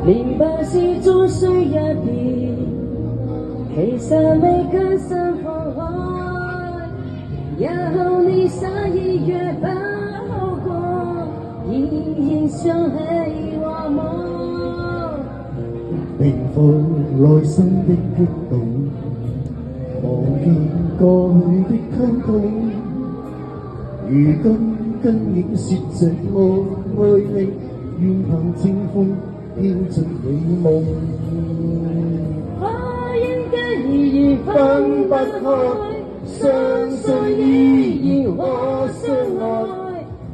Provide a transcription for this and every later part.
明白是終須一別，其實未跟心放開。日後你失意若不好過，依然想起我麼？平復內心的激動，忘記過去的溝通。如今跟你說着我愛你，願憑清風飄進你夢。花應該依然分不開，相信依然可相愛。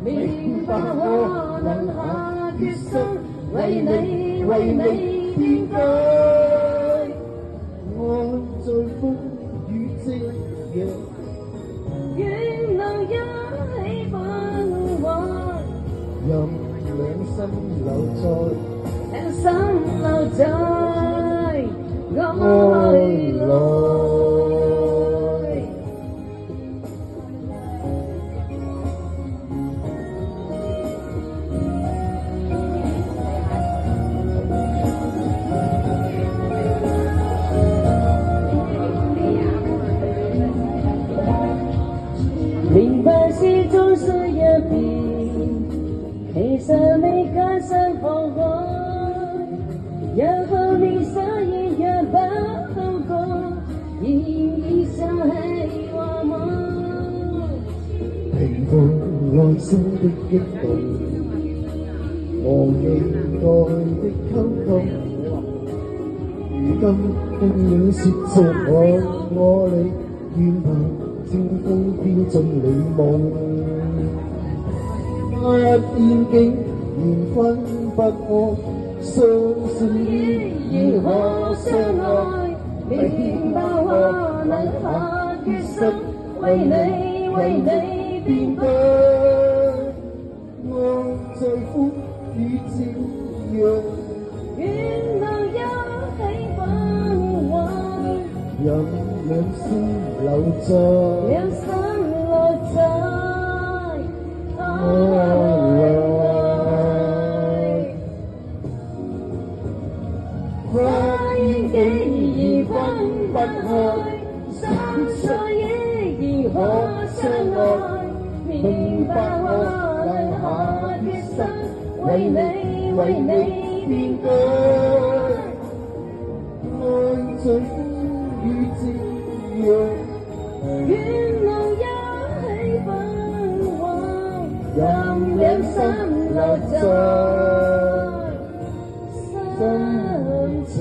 明白我能下決心，為你為你變改。愛在風雨夕陽，願能一起分開，任兩心留在兩心留在愛內。明白是終須一別，其實未跟心放開。日後你失意若不好過，仍然想起我麼？平復內心的激動，忘記過去的溝通。如今跟你說着我愛你，願憑清風飄進你夢。一見竟然分不開，相信依然可相愛。明白我能下決心，為你變改。愛在風雨夕陽，願能一起分開，任兩心留在兩心留在愛內。花應既然分不開，相信依然可相愛。明白我能下決心，為你變改。愛在風雨夕陽，願能一起分開，任兩心留在深情。